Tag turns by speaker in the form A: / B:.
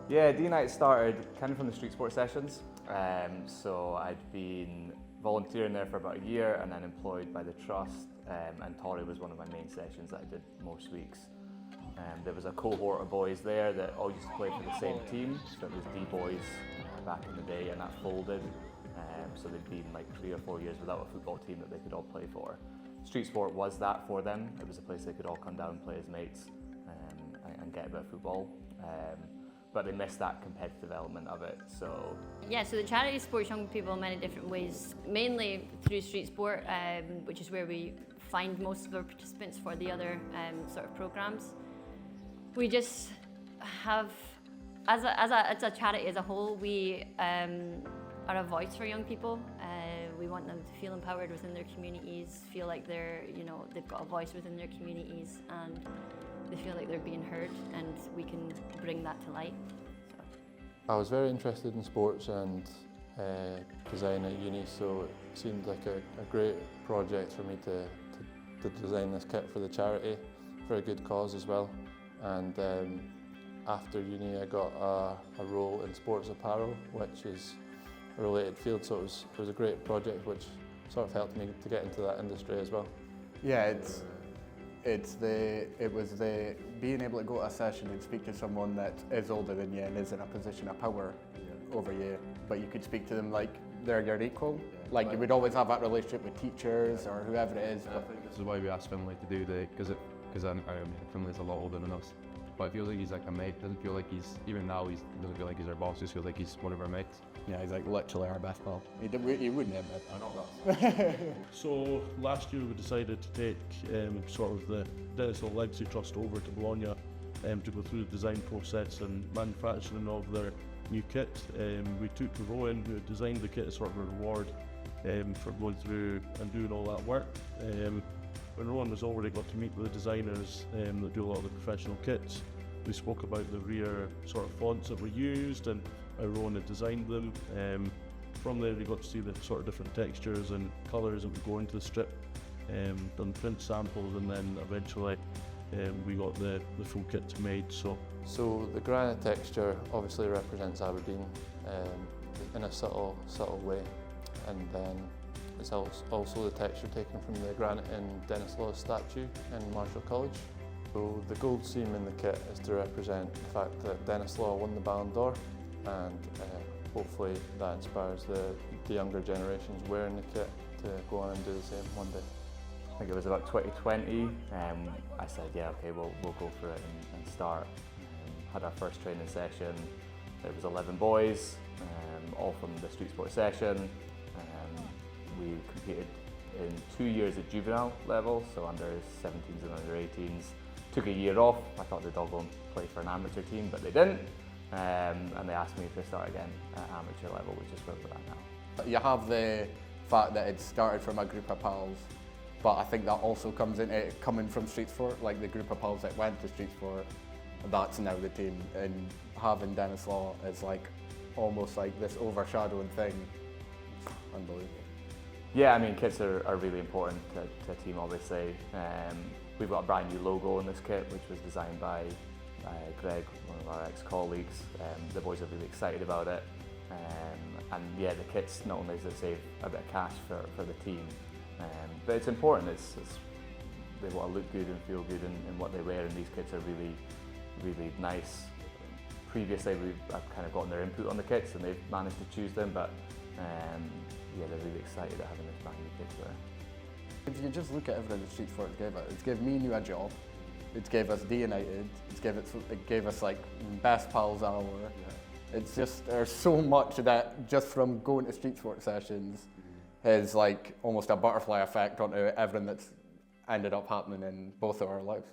A: Yeah, D-Night started kind of from the street sport sessions. So I'd been volunteering there for about a year and then employed by the trust, and Torry was one of my main sessions that I did most weeks. There was a cohort of boys there that all used to play for the same team, so it was D-boys back in the day, and that folded. So they'd been like 3 or 4 years without a football team that they could all play for. Street sport was that for them. It was a place they could all come down and play as mates and get a bit of football. But they missed that competitive element of it. So
B: the charity supports young people in many different ways, mainly through street sport, which is where we find most of our participants for the other sort of programs. We just have, as a charity as a whole, we are a voice for young people. We want them to feel empowered within their communities, feel like they've got a voice within their communities, and they feel like they're being heard, and we can bring that to light.
C: I was very interested in sports and design at uni, so it seemed like a great project for me to design this kit for the charity, for a good cause as well. And after uni I got a role in sports apparel, which is a related field, so it was a great project which sort of helped me to get into that industry as well.
D: Yeah, it was the being able to go to a session and speak to someone that is older than you and is in a position of power over you, but you could speak to them like they're your equal. Like you would always have that relationship with teachers or whoever it is.
E: I think this is why we asked Finlay to do because Finlay's a lot older than us. But it feels like he's like a mate. Doesn't feel like even now he doesn't feel like he's our boss. He just feels like he's one of our mates.
D: Yeah, he's like literally our best pal. He wouldn't admit that.
F: So last year we decided to take sort of the Denis Law Legacy Trust over to Bologna to go through the design process and manufacturing of their new kit. We took Rowan, who designed the kit, as sort of a reward for going through and doing all that work. When Rowan was already got to meet with the designers that do a lot of the professional kits, we spoke about the rear sort of fonts that were used and how Rowan had designed them. From there we got to see the sort of different textures and colours that would go into the strip, done print samples, and then eventually we got the full kit made. So
C: the granite texture obviously represents Aberdeen in a subtle way, and then it's also the texture taken from the granite in Denis Law's statue in Marshall College. So the gold seam in the kit is to represent the fact that Denis Law won the Ballon d'Or, and hopefully that inspires the younger generations wearing the kit to go on and do the same one day.
A: I think it was about 2020. I said, yeah, okay, we'll go for it and start. Had our first training session. It was 11 boys, all from the street sport session. We competed in 2 years at juvenile level, so under 17s and under 18s. Took a year off. I thought they'd all go and play for an amateur team, but they didn't. And they asked me to start again at amateur level, which is where we're at now.
D: You have the fact that it started from a group of pals, but I think that also comes into it coming from street sport, like the group of pals that went to street sport, that's now the team, and having Denis Law is like almost like this overshadowing thing. Unbelievable.
A: Yeah, I mean, kits are really important to a team, obviously. We've got a brand new logo in this kit, which was designed by Greg, one of our ex-colleagues. The boys are really excited about it. And yeah, the kits, not only does it save a bit of cash for the team, but it's important. They want to look good and feel good in what they wear, and these kits are really, really nice. Previously, I've kind of gotten their input on the kits, and they've managed to choose them, but yeah, they're really excited at having this brand new kit to wear.
D: If you just look at everything that street sport gave us, it gave me a job, it gave us D United, it gave us like best pals hour. Yeah. It's just, there's so much that just from going to street sport sessions is like almost a butterfly effect onto everything that's ended up happening in both of our lives.